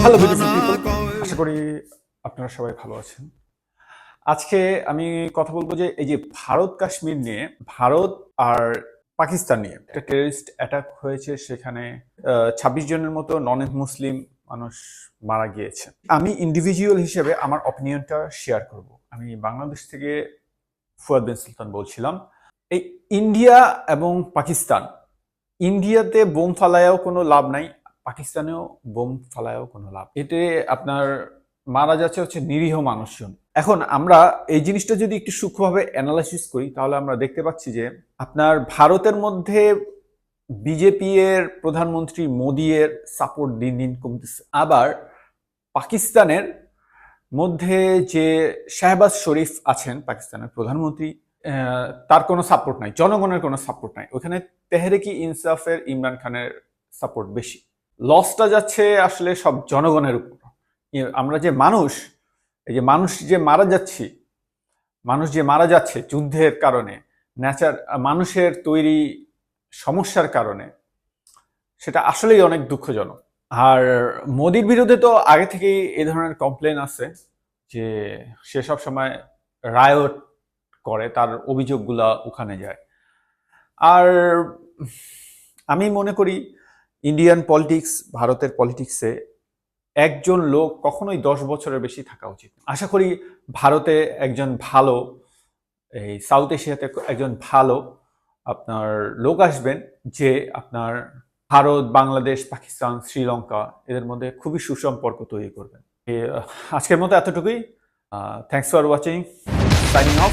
Hello beautiful people, আশা করি আপনারা সবাই ভালো আছেন। আজকে আমি কথা বলবো যে এই যে ভারত কাশ্মীর নিয়ে, ভারত আর পাকিস্তান নিয়ে একটা টেররিস্ট অ্যাটাক হয়েছে, সেখানে ২৬ জনের মতো নন মুসলিম মানুষ মারা গিয়েছে। আমি ইন্ডিভিজুয়াল হিসেবে আমার অপিনিয়নটা শেয়ার করব। আমি বাংলাদেশ থেকে ফুয়াদ বিন সুলতান বলছিলাম। এই ইন্ডিয়া এবং পাকিস্তান, ইন্ডিয়াতে বোম ফালায়াও কোনো লাভ নাই, পাকিস্তানেও বোম ফালায়াও কোনো লাভ। এতে আপনার মারা যাচ্ছে হচ্ছে নিরীহ মানুষজন। এখন আমরা এই জিনিসটা যদি একটু সূক্ষ্মভাবে অ্যানালাইসিস করি, তাহলে আমরা দেখতে পাচ্ছি যে আপনার ভারতের মধ্যে বিজেপি এর প্রধানমন্ত্রী মোদী এর সাপোর্ট দিন দিন কমতেছে। আবার পাকিস্তানের মধ্যে যে শাহবাজ শরীফ আছেন, পাকিস্তানের প্রধানমন্ত্রী, তার কোনো সাপোর্ট নাই, জনগণের কোনো সাপোর্ট নাই। ওখানে তেহরিকি ইনসাফের ইমরান খানের সাপোর্ট বেশি। লসটা যাচ্ছে আসলে সব জনগণের উপর। আমরা যে মানুষ, এই যে মানুষ যে মারা যাচ্ছে যুদ্ধের কারণে, মানুষের তৈরি সমস্যার কারণে, সেটা আসলেই অনেক দুঃখজনক। আর মোদির বিরুদ্ধে তো আগে থেকেই এই ধরনের কমপ্লেন আছে যে সে সব সময় রায়ট করে, তার অভিযোগগুলা ওখানে যায়। আর আমি মনে করি ইন্ডিয়ান পলিটিক্স, ভারতের পলিটিক্সে একজন লোক কখনোই 10 বছরের বেশি থাকা উচিত। আশা করি ভারতে একজন ভালো, এই সাউথ এশিয়াতে একজন ভালো আপনার লোক আসবেন, যে আপনার ভারত, বাংলাদেশ, পাকিস্তান, শ্রীলঙ্কা এদের মধ্যে খুবই সুসম্পর্ক তৈরি করবেন। আজকের মতো এতটুকুই। Thanks for watching. Signing off.